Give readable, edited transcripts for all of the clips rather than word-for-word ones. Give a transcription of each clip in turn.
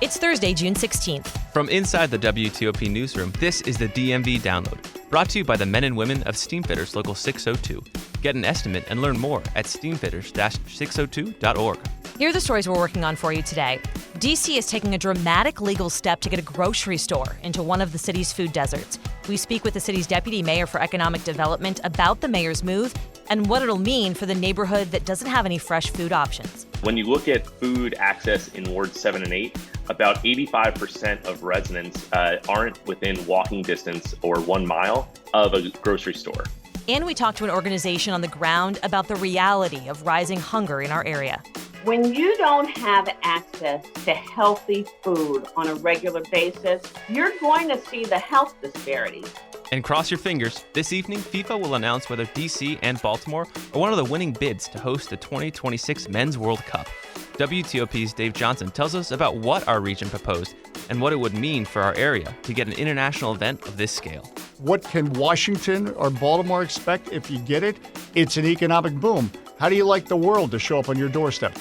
It's Thursday, June 16th. From inside the WTOP newsroom, this is the DMV Download, brought to you by the men and women of Steamfitters Local 602. Get an estimate and learn more at steamfitters-602.org. Here are the stories we're working on for you today. DC is taking a dramatic legal step to get a grocery store into one of the city's food deserts. We speak with the city's deputy mayor for economic development about the mayor's move and what it'll mean for the neighborhood that doesn't have any fresh food options. When you look at food access in Wards 7 and 8, about 85% of residents aren't within walking distance or 1 mile of a grocery store. And we talked to an organization on the ground about the reality of rising hunger in our area. When you don't have access to healthy food on a regular basis, you're going to see the health disparities. And cross your fingers, this evening, FIFA will announce whether DC and Baltimore are one of the winning bids to host the 2026 Men's World Cup. WTOP's Dave Johnson tells us about what our region proposed and what it would mean for our area to get an international event of this scale. What can Washington or Baltimore expect if you get it? It's an economic boom. How do you like the world to show up on your doorstep?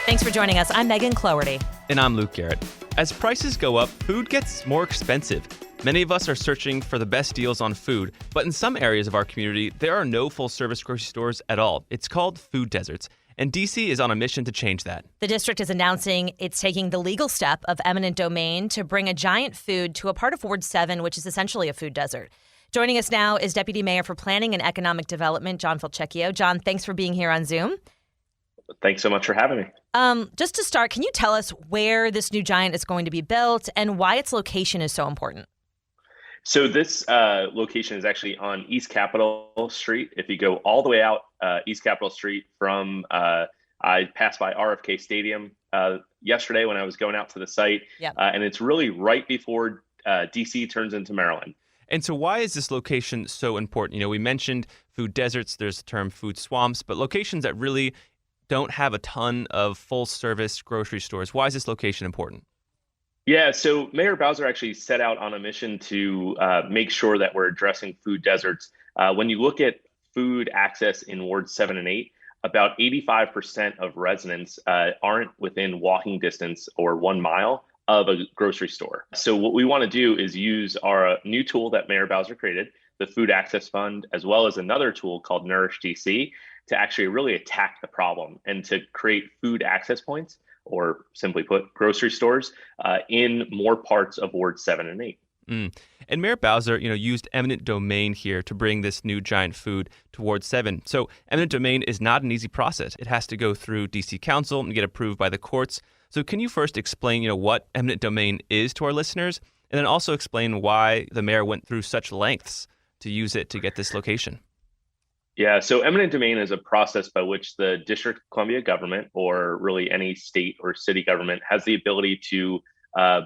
Thanks for joining us. I'm Megan Cloherty. And I'm Luke Garrett. As prices go up, food gets more expensive. Many of us are searching for the best deals on food, but in some areas of our community, there are no full-service grocery stores at all. It's called food deserts, and DC is on a mission to change that. The district is announcing it's taking the legal step of eminent domain to bring a giant food to a part of Ward 7, which is essentially a food desert. Joining us now is Deputy Mayor for Planning and Economic Development, John Falcicchio. John, thanks for being here on Zoom. Thanks so much for having me. Just to start, can you tell us where this new giant is going to be built and why its location is so important? So this location is actually on East Capitol Street. If you go all the way out East Capitol Street from, I passed by RFK Stadium yesterday when I was going out to the site, and it's really right before DC turns into Maryland. And so why is this location so important? You know, we mentioned food deserts, there's the term food swamps, but locations that really don't have a ton of full-service grocery stores. Why is this location important? Yeah, so Mayor Bowser actually set out on a mission to make sure that we're addressing food deserts. When you look at food access in Wards 7 and 8, about 85% of residents aren't within walking distance or 1 mile of a grocery store. So what we want to do is use our new tool that Mayor Bowser created, the Food Access Fund, as well as another tool called Nourish DC, to actually really attack the problem and to create food access points, or simply put, grocery stores in more parts of Ward 7 and 8. And Mayor Bowser, used eminent domain here to bring this new giant food to Ward 7. So eminent domain is not an easy process. It has to go through DC Council and get approved by the courts. So can you first explain, what eminent domain is to our listeners, and then also explain why the mayor went through such lengths to use it to get this location? Yeah, so eminent domain is a process by which the District of Columbia government, or really any state or city government, has the ability to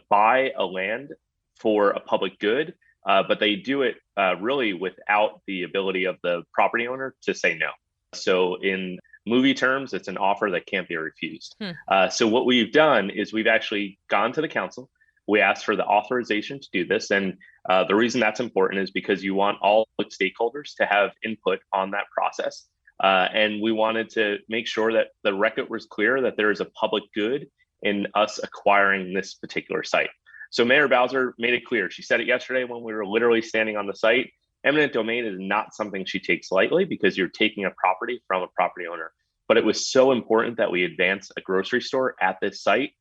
buy a land for a public good, but they do it really without the ability of the property owner to say no. So in movie terms, it's an offer that can't be refused. So what we've done is we've actually gone to the council. We asked for the authorization to do this. And the reason that's important is because you want all stakeholders to have input on that process. And we wanted to make sure that the record was clear that there is a public good in us acquiring this particular site. So Mayor Bowser made it clear. She said it yesterday when we were literally standing on the site. Eminent domain is not something she takes lightly because you're taking a property from a property owner. But it was so important that we advance a grocery store at this site.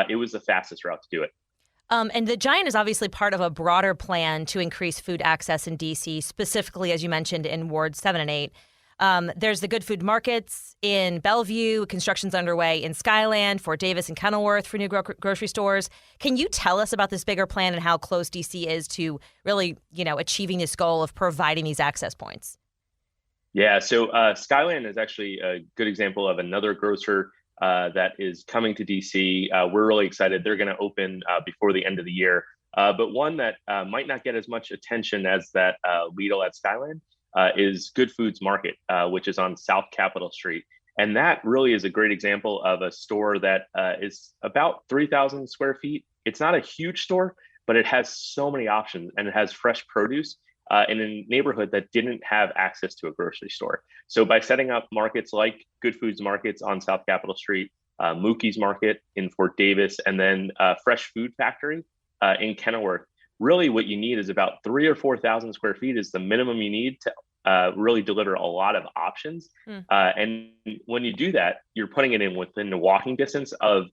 It was the fastest route to do it. And the giant is obviously part of a broader plan to increase food access in D.C., specifically, as you mentioned, in Wards 7 and 8. There's the Good Food Markets in Bellevue. Construction's underway in Skyland, Fort Davis, and Kenilworth for new grocery stores. Can you tell us about this bigger plan and how close D.C. is to really, achieving this goal of providing these access points? Yeah, so Skyland is actually a good example of another grocer that is coming to DC. We're really excited. They're going to open before the end of the year. But one that might not get as much attention as that Lidl at Skyland is Good Foods Market, which is on South Capitol Street. And that really is a great example of a store that is about 3,000 square feet. It's not a huge store, but it has so many options, and it has fresh produce in a neighborhood that didn't have access to a grocery store. So by setting up markets like Good Foods Markets on South Capitol Street, Mookie's Market in Fort Davis, and then Fresh Food Factory in Kenilworth. Really, what you need is about 3,000 or 4,000 square feet is the minimum you need to really deliver a lot of options. And when you do that, you're putting it in within the walking distance of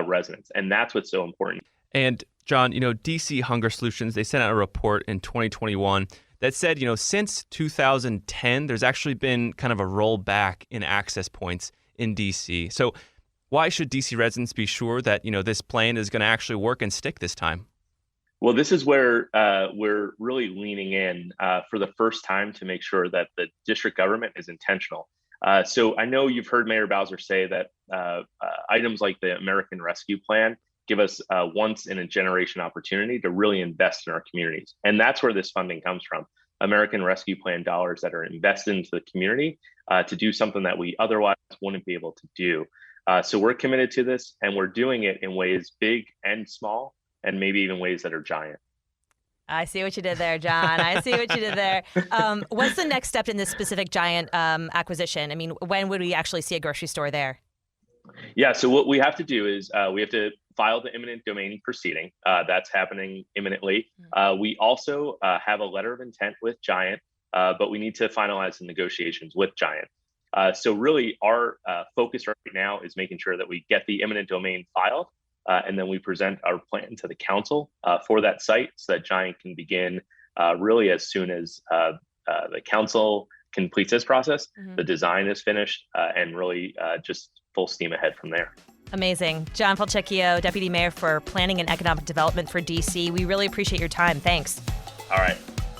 residents. And that's what's so important. And John, DC Hunger Solutions, they sent out a report in 2021 that said, since 2010, there's actually been kind of a rollback in access points in DC. So why should DC residents be sure that, this plan is going to actually work and stick this time? Well, this is where we're really leaning in for the first time to make sure that the district government is intentional. So I know you've heard Mayor Bowser say that items like the American Rescue Plan give us a once in a generation opportunity to really invest in our communities. And that's where this funding comes from. American Rescue Plan dollars that are invested into the community to do something that we otherwise wouldn't be able to do. So we're committed to this, and we're doing it in ways big and small, and maybe even ways that are giant. I see what you did there, John. I see what you did there. What's the next step in this specific giant acquisition? I mean, when would we actually see a grocery store there? Yeah, so what we have to do is we have to file the eminent domain proceeding. That's happening imminently. We also have a letter of intent with Giant, but we need to finalize the negotiations with Giant. So really our focus right now is making sure that we get the eminent domain filed, and then we present our plan to the council for that site so that Giant can begin really as soon as the council completes this process, the design is finished, and really just full steam ahead from there. Amazing. John Falcicchio, Deputy Mayor for Planning and Economic Development for DC. We really appreciate your time. Thanks. All right.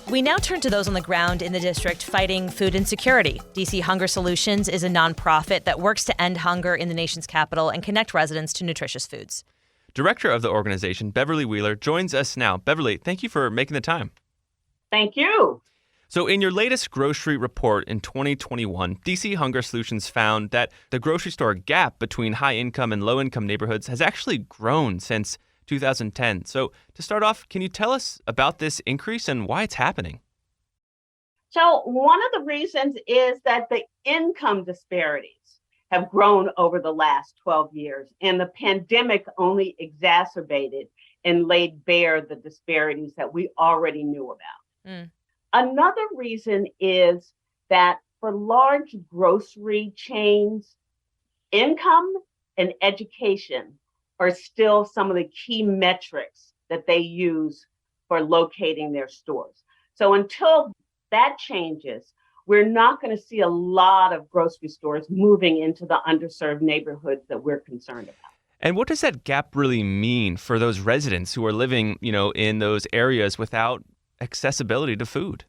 We now turn to those on the ground in the district fighting food insecurity. DC Hunger Solutions is a nonprofit that works to end hunger in the nation's capital and connect residents to nutritious foods. Director of the organization, Beverley Wheeler, joins us now. Beverley, thank you for making the time. Thank you. So in your latest grocery report in 2021, DC Hunger Solutions found that the grocery store gap between high-income and low-income neighborhoods has actually grown since 2010. So to start off, can you tell us about this increase and why it's happening? So one of the reasons is that the income disparities have grown over the last 12 years, and the pandemic only exacerbated and laid bare the disparities that we already knew about. Another reason is that for large grocery chains, income and education are still some of the key metrics that they use for locating their stores. So until that changes, we're not going to see a lot of grocery stores moving into the underserved neighborhoods that we're concerned about. And what does that gap really mean for those residents who are living, in those areas without accessibility to food?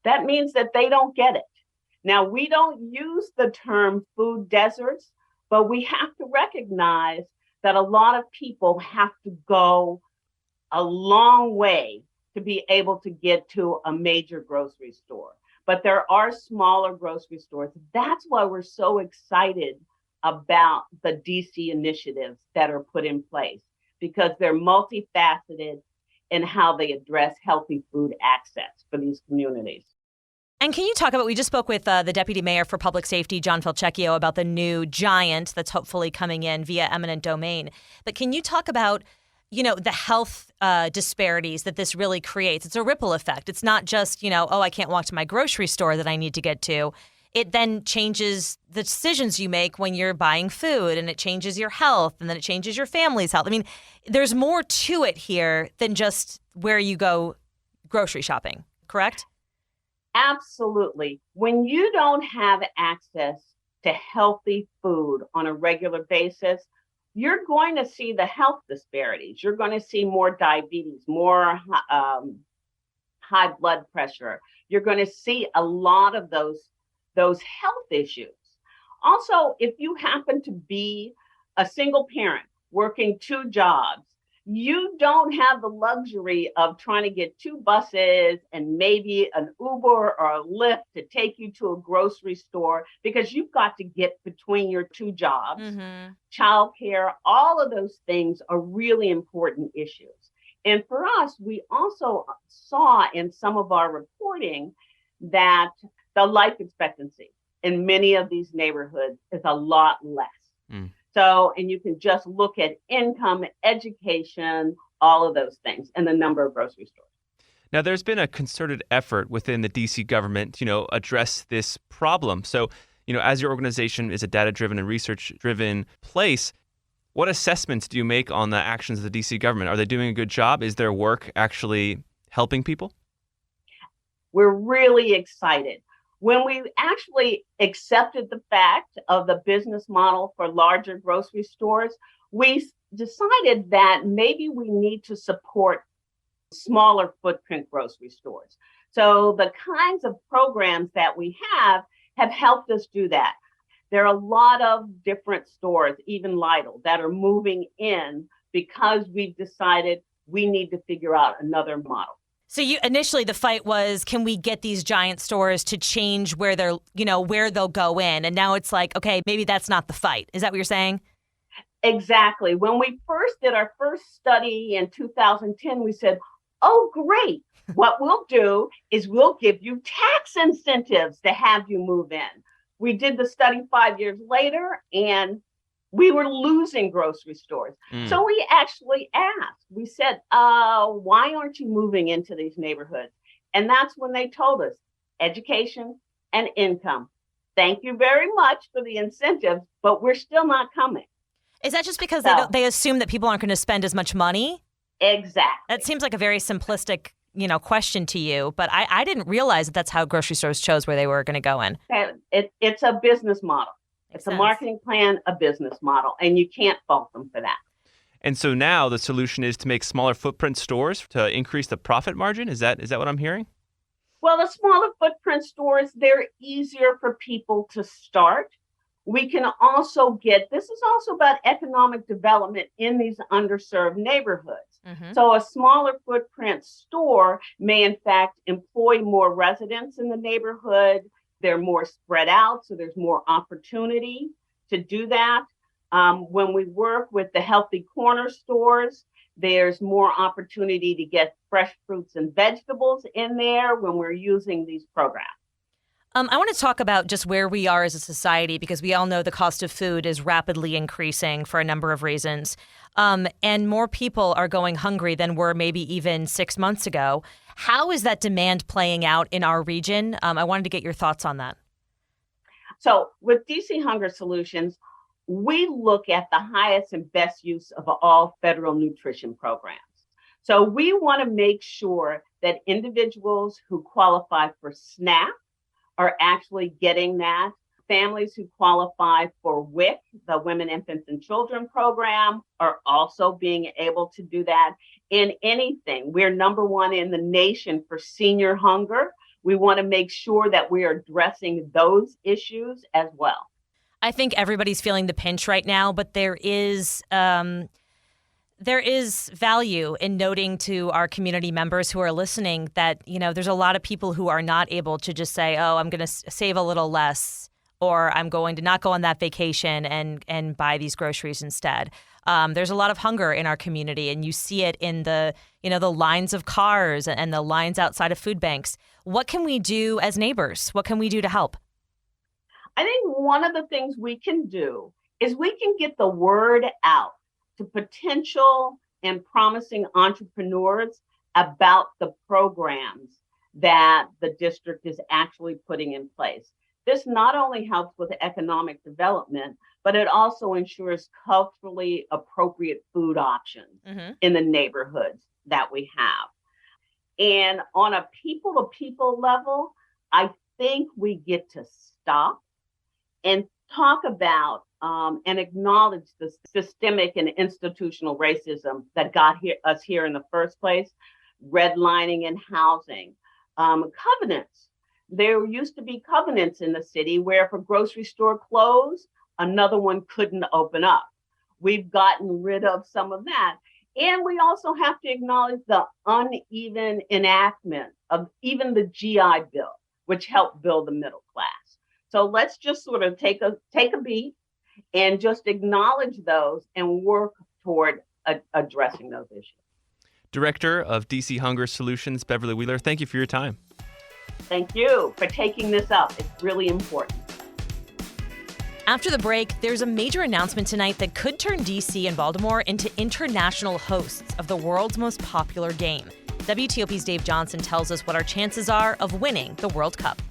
That means that they don't get it. Now, we don't use the term food deserts, but we have to recognize that a lot of people have to go a long way to be able to get to a major grocery store. But there are smaller grocery stores. That's why we're so excited about the DC initiatives that are put in place, because they're multifaceted in how they address healthy food access for these communities. And can you talk about, we just spoke with the Deputy Mayor for Public Safety, John Falcicchio, about the new Giant that's hopefully coming in via eminent domain. But can you talk about, the health disparities that this really creates? It's a ripple effect. It's not just, I can't walk to my grocery store that I need to get to. It then changes the decisions you make when you're buying food, and it changes your health, and then it changes your family's health. I mean, there's more to it here than just where you go grocery shopping, correct? Absolutely. When you don't have access to healthy food on a regular basis, you're going to see the health disparities. You're going to see more diabetes, more high blood pressure. You're going to see a lot of those health issues. Also, if you happen to be a single parent working 2 jobs, you don't have the luxury of trying to get 2 buses and maybe an Uber or a Lyft to take you to a grocery store, because you've got to get between your 2 jobs. Childcare, all of those things are really important issues. And for us, we also saw in some of our reporting that the life expectancy in many of these neighborhoods is a lot less. So, and you can just look at income, education, all of those things, and the number of grocery stores. Now, there's been a concerted effort within the DC government to, address this problem. So, as your organization is a data-driven and research-driven place, what assessments do you make on the actions of the DC government? Are they doing a good job? Is their work actually helping people? We're really excited. When we actually accepted the fact of the business model for larger grocery stores, we decided that maybe we need to support smaller footprint grocery stores. So the kinds of programs that we have helped us do that. There are a lot of different stores, even Lidl, that are moving in because we've decided we need to figure out another model. So initially the fight was, can we get these giant stores to change where they're, where they'll go in? And now it's like, okay, maybe that's not the fight. Is that what you're saying? Exactly. When we first did our first study in 2010, we said, oh, great. What we'll do is we'll give you tax incentives to have you move in. We did the study 5 years later, and we were losing grocery stores. So we actually asked, we said, why aren't you moving into these neighborhoods? And that's when they told us education and income. Thank you very much for the incentives, but we're still not coming. Is that just because they assume that people aren't going to spend as much money? Exactly. That seems like a very simplistic, question to you, but I didn't realize that that's how grocery stores chose where they were going to go in. It's a business model. It's a marketing plan, a business model, and you can't fault them for that. And so now the solution is to make smaller footprint stores to increase the profit margin? Is that what I'm hearing? Well, the smaller footprint stores, they're easier for people to start. We can also this is also about economic development in these underserved neighborhoods. Mm-hmm. So a smaller footprint store may in fact employ more residents in the neighborhood. They're more spread out, so there's more opportunity to do that. When we work with the healthy corner stores, there's more opportunity to get fresh fruits and vegetables in there when we're using these programs. I want to talk about just where we are as a society, because we all know the cost of food is rapidly increasing for a number of reasons. And more people are going hungry than were maybe even 6 months ago. How is that demand playing out in our region? I wanted to get your thoughts on that. So with DC Hunger Solutions, we look at the highest and best use of all federal nutrition programs. So we want to make sure that individuals who qualify for SNAP are actually getting that. Families who qualify for WIC, the Women, Infants, and Children program, are also being able to do that. In anything, we're number one in the nation for senior hunger. We want to make sure that we are addressing those issues as well. I think everybody's feeling the pinch right now, but there is value in noting to our community members who are listening that, there's a lot of people who are not able to just say, oh, I'm going to save a little less, or I'm going to not go on that vacation and buy these groceries instead. There's a lot of hunger in our community, and you see it in the lines of cars and the lines outside of food banks. What can we do as neighbors? What can we do to help? I think one of the things we can do is we can get the word out to potential and promising entrepreneurs about the programs that the district is actually putting in place. This not only helps with economic development, but it also ensures culturally appropriate food options in the neighborhoods that we have. And on a people-to-people level, I think we get to stop and talk about and acknowledge the systemic and institutional racism that got us here in the first place, redlining in housing, covenants. There used to be covenants in the city where if a grocery store closed, another one couldn't open up. We've gotten rid of some of that. And we also have to acknowledge the uneven enactment of even the GI Bill, which helped build the middle class. So let's just sort of take a beat and just acknowledge those and work toward addressing those issues. Director of DC Hunger Solutions, Beverley Wheeler, thank you for your time. Thank you for taking this up. It's really important. After the break, there's a major announcement tonight that could turn DC and Baltimore into international hosts of the world's most popular game. WTOP's Dave Johnson tells us what our chances are of winning the World Cup.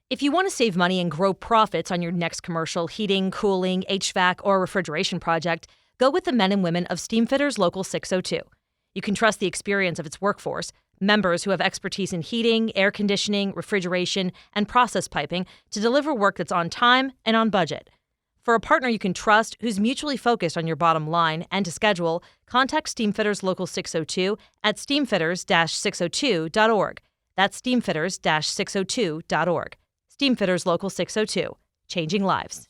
If you want to save money and grow profits on your next commercial heating, cooling, HVAC, or refrigeration project, go with the men and women of Steamfitters Local 602. You can trust the experience of its workforce, members who have expertise in heating, air conditioning, refrigeration, and process piping to deliver work that's on time and on budget. For a partner you can trust who's mutually focused on your bottom line and to schedule, contact Steamfitters Local 602 at steamfitters-602.org. That's steamfitters-602.org. Steamfitters Local 602, changing lives.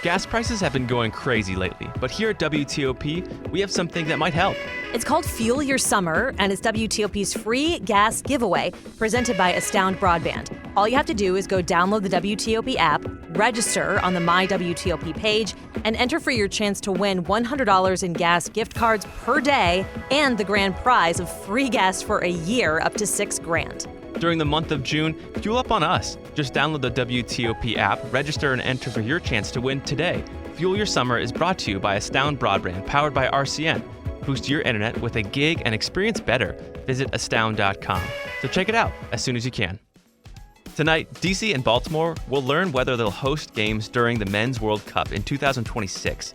Gas prices have been going crazy lately, but here at WTOP, we have something that might help. It's called Fuel Your Summer, and it's WTOP's free gas giveaway presented by Astound Broadband. All you have to do is go download the WTOP app, register on the My WTOP page, and enter for your chance to win $100 in gas gift cards per day and the grand prize of free gas for a year up to $6,000. During the month of June, fuel up on us. Just download the WTOP app, register, and enter for your chance to win today. Fuel Your Summer is brought to you by Astound Broadband, powered by RCN. Boost your internet with a gig and experience better. Visit astound.com. So check it out as soon as you can. Tonight, DC and Baltimore will learn whether they'll host games during the Men's World Cup in 2026.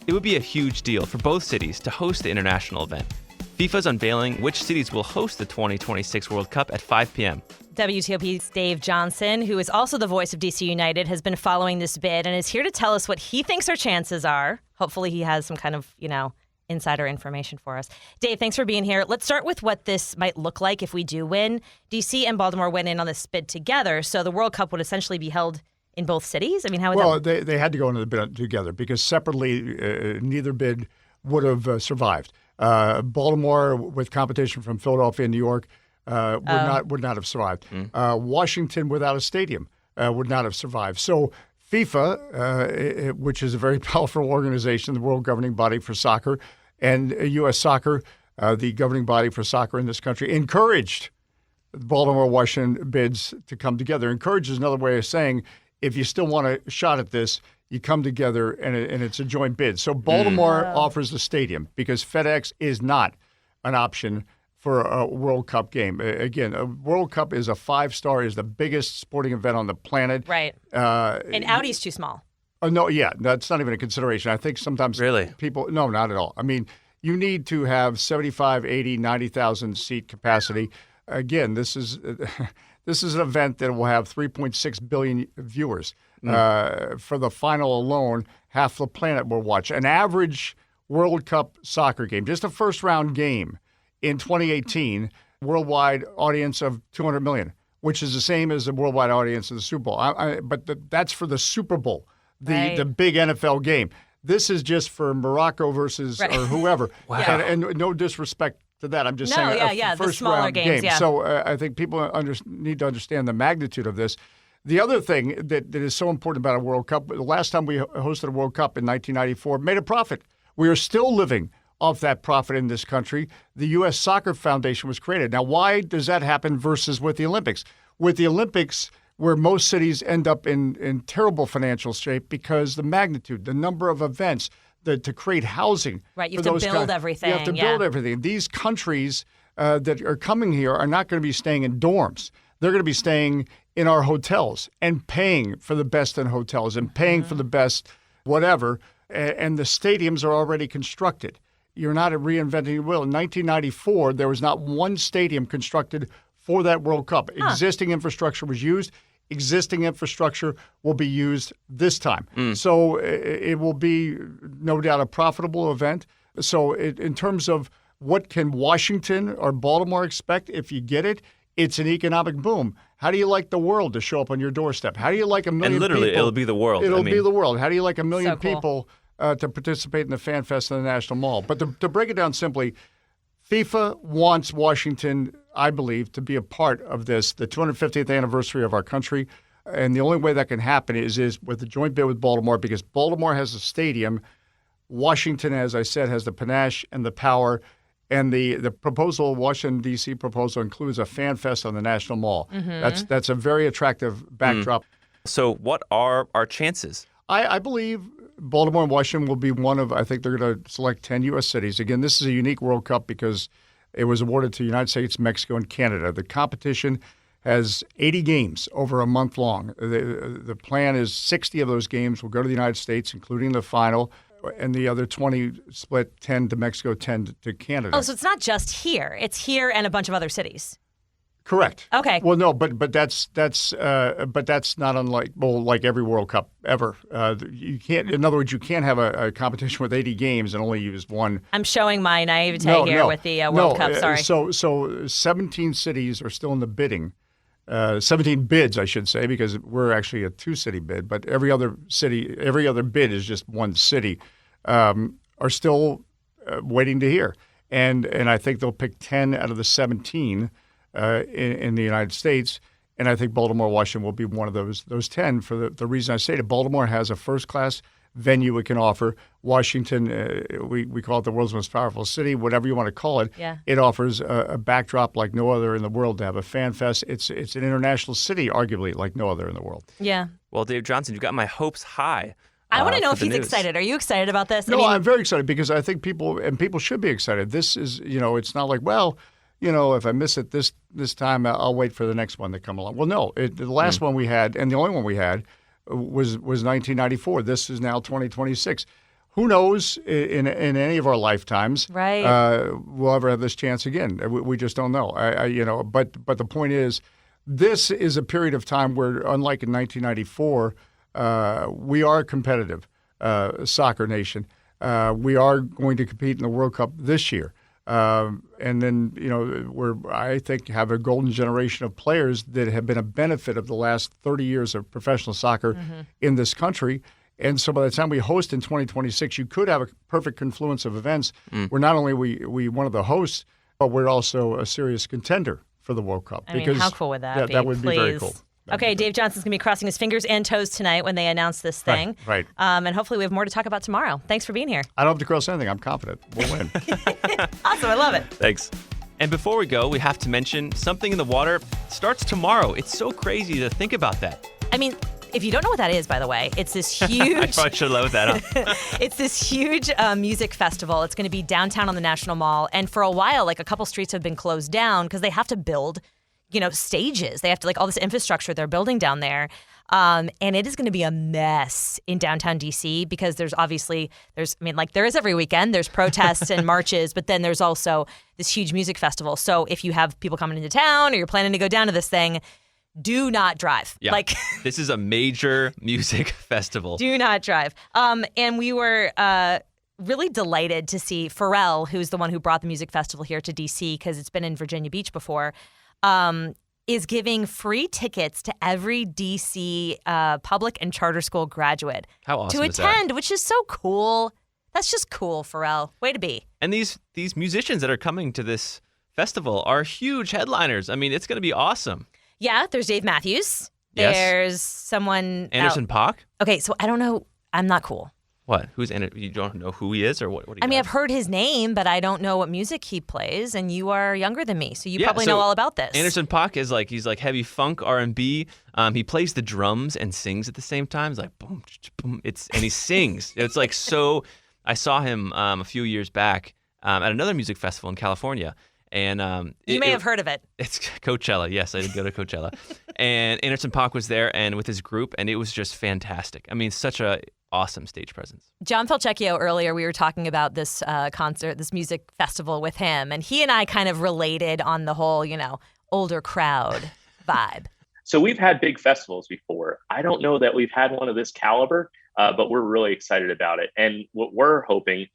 It would be a huge deal for both cities to host the international event. FIFA's unveiling which cities will host the 2026 World Cup at 5 p.m. WTOP's Dave Johnson, who is also the voice of DC United, has been following this bid and is here to tell us what he thinks our chances are. Hopefully he has some kind of, insider information for us. Dave, thanks for being here. Let's start with what this might look like if we do win. DC and Baltimore went in on this bid together, so the World Cup would essentially be held in both cities? I mean, how would Well, they had to go into the bid together because separately neither bid would have survived. Baltimore, with competition from Philadelphia and New York, would not have survived. Washington, without a stadium, would not have survived. So FIFA, which is a very powerful organization, the world governing body for soccer, and U.S. Soccer, the governing body for soccer in this country, encouraged the Baltimore-Washington bids to come together. Encourage is another way of saying if you still want a shot at this, you come together and it's a joint bid. So Baltimore offers the stadium because FedEx is not an option for a World Cup game. Again, a World Cup is a 5-star, is the biggest sporting event on the planet. Right. And Audi's too small. Oh, no, yeah, that's not even a consideration. I think sometimes people, no, not at all. I mean, you need to have 75, 80, 90,000 seat capacity. Again, this is an event that will have 3.6 billion viewers. For the final alone, half the planet will watch. An average World Cup soccer game, just a first-round game in 2018, worldwide audience of 200 million, which is the same as the worldwide audience of the Super Bowl. But that's for the Super Bowl, the big NFL game. This is just for Morocco versus or whoever. Wow. And no disrespect to that. I'm just saying a first-round game. Yeah. So I think people need to understand the magnitude of this. The other thing that is so important about a World Cup, the last time we hosted a World Cup in 1994, made a profit. We are still living off that profit in this country. The U.S. Soccer Foundation was created. Now, why does that happen versus with the Olympics? With the Olympics, where most cities end up in terrible financial shape because the magnitude, the number of events, to create housing. Right, you have to build everything. You have to build everything. These countries that are coming here are not going to be staying in dorms. They're going to be staying in our hotels and paying for the best in hotels and paying for the best whatever. And the stadiums are already constructed. You're not reinventing the wheel. In 1994, there was not one stadium constructed for that World Cup. Existing infrastructure was used. Existing infrastructure will be used this time. So it will be, no doubt, a profitable event. So in terms of what can Washington or Baltimore expect if you get it, it's an economic boom. How do you like the world to show up on your doorstep? How do you like a million people? And literally, it'll be the world. It'll be the world. How do you like a million people to participate in the Fan Fest in the National Mall? But to break it down simply, FIFA wants Washington, I believe, to be a part of this, the 250th anniversary of our country. And the only way that can happen is with the joint bid with Baltimore, because Baltimore has a stadium. Washington, as I said, has the panache and the power. And the proposal, Washington, D.C. proposal, includes a fan fest on the National Mall. That's a very attractive backdrop. So what are our chances? I believe Baltimore and Washington will be one of, I think they're going to select 10 U.S. cities. Again, this is a unique World Cup because it was awarded to the United States, Mexico, and Canada. The competition has 80 games over a month long. The plan is 60 of those games will go to the United States, including the final, and the other 20 split 10 to Mexico, 10 to Canada. Oh, so it's not just here. It's here and a bunch of other cities. Correct. Okay. Well, no, but that's not unlike like every World Cup ever. You can't. In other words, you can't have a competition with 80 games and only use one. I'm showing my naivete here with the World Cup. Sorry. So 17 cities are still in the bidding. 17 bids, I should say, because we're actually a 2-city bid. But every other bid is just one city. Are still waiting to hear, and I think they'll pick 10 out of the 17. In the United States, and I think Baltimore, Washington will be one of those 10 for the reason I stated. Baltimore has a first-class venue it can offer. Washington, we call it the world's most powerful city, whatever you want to call it. Yeah. It offers a backdrop like no other in the world to have a fan fest. It's an international city, arguably, like no other in the world. Yeah. Well, Dave Johnson, you've got my hopes high. I want to know if he's news. excited. Are you excited about this? No, I'm very excited because I think people should be excited. This is, it's not like, well, if I miss it this time, I'll wait for the next one to come along. Well, no, the last one we had, and the only one we had, was 1994. This is now 2026. Who knows in any of our lifetimes, right? We'll ever have this chance again. We just don't know. But the point is, this is a period of time where, unlike in 1994, we are a competitive soccer nation. We are going to compete in the World Cup this year. And then, we're, I think, have a golden generation of players that have been a benefit of the last 30 years of professional soccer in this country. And so by the time we host in 2026, you could have a perfect confluence of events where not only we one of the hosts, but we're also a serious contender for the World Cup. I mean, how cool would that be? That would be very cool. Okay, Dave Johnson's going to be crossing his fingers and toes tonight when they announce this thing. Right. And hopefully we have more to talk about tomorrow. Thanks for being here. I don't have to cross anything. I'm confident. We'll win. Awesome. I love it. Thanks. And before we go, we have to mention Something in the Water starts tomorrow. It's so crazy to think about that. I mean, if you don't know what that is, by the way, it's this huge... I probably should have loaded that up. It's this huge music festival. It's going to be downtown on the National Mall. And for a while, like a couple streets have been closed down because they have to build stages. They have to all this infrastructure they're building down there. And it is going to be a mess in downtown DC because there is every weekend, there's protests and marches, but then there's also this huge music festival. So if you have people coming into town or you're planning to go down to this thing, do not drive. Yeah. This is a major music festival. Do not drive. And we were really delighted to see Pharrell, who's the one who brought the music festival here to DC because it's been in Virginia Beach before, is giving free tickets to every DC public and charter school graduate How awesome to is that? attend, which is so cool. That's just cool, Pharrell. Way to be. And these musicians that are coming to this festival are huge headliners. I mean, it's going to be awesome. Yeah, there's Dave Matthews. Yes. There's someone Anderson out. .Paak? Okay, so I don't know. I'm not cool. What? Who's in it? You don't know who he is or what? I mean, I've heard his name, but I don't know what music he plays. And you are younger than me, so you probably know all about this. Anderson .Paak is he's heavy funk R&B. He plays the drums and sings at the same time. It's like boom, boom. And he sings. It's like so. I saw him a few years back at another music festival in California. And you may have heard of it. It's Coachella. Yes, I did go to Coachella. And Anderson .Paak was there and with his group, and it was just fantastic. I mean, such a awesome stage presence. John Falcicchio, earlier we were talking about this concert, this music festival with him, and he and I kind of related on the whole, older crowd vibe. So we've had big festivals before. I don't know that we've had one of this caliber, but we're really excited about it. And what we're hoping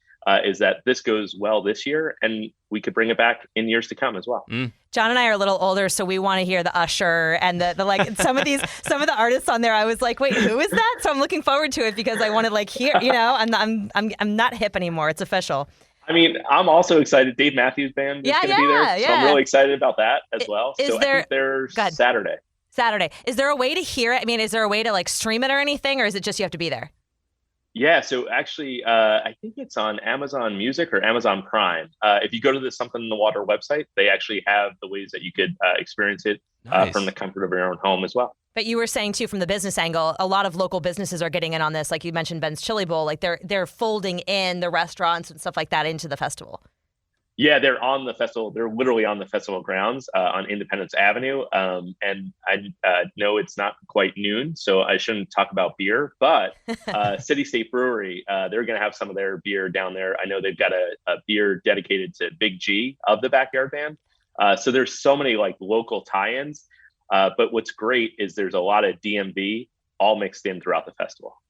is that this goes well this year and we could bring it back in years to come as well. John and I are a little older, so we want to hear the Usher and the some of the artists on there. I was like, wait, who is that? So I'm looking forward to it because I want to hear, I'm not hip anymore. It's official. I mean, I'm also excited. Dave Matthews Band is going to be there. So I'm really excited about that as well. I think there's Saturday. Is there a way to hear it? I mean, is there a way to stream it or anything, or is it just you have to be there? Yeah, so actually, I think it's on Amazon Music or Amazon Prime. If you go to the Something in the Water website, they actually have the ways that you could experience it from the comfort of your own home as well. But you were saying, too, from the business angle, a lot of local businesses are getting in on this. Like you mentioned, Ben's Chili Bowl. Like they're folding in the restaurants and stuff like that into the festival. Yeah, they're on the festival. They're literally on the festival grounds on Independence Avenue. And I know it's not quite noon, so I shouldn't talk about beer. But City State Brewery, they're going to have some of their beer down there. I know they've got a beer dedicated to Big G of the Backyard Band. So there's so many like local tie-ins. But what's great is there's a lot of DMV all mixed in throughout the festival.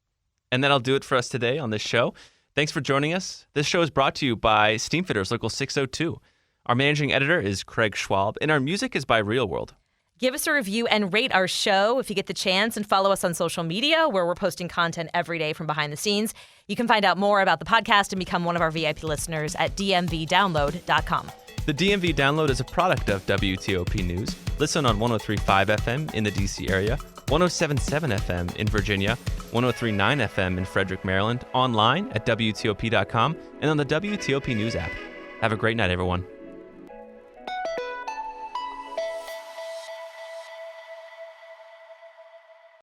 And that'll do it for us today on this show. Thanks for joining us. This show is brought to you by Steamfitters Local 602. Our managing editor is Craig Schwab, and our music is by Real World. Give us a review and rate our show if you get the chance, and follow us on social media where we're posting content every day from behind the scenes. You can find out more about the podcast and become one of our VIP listeners at dmvdownload.com. The DMV Download is a product of WTOP News. Listen on 103.5 FM in the D.C. area, 107.7 FM in Virginia, 103.9 FM in Frederick, Maryland, online at WTOP.com, and on the WTOP News app. Have a great night, everyone.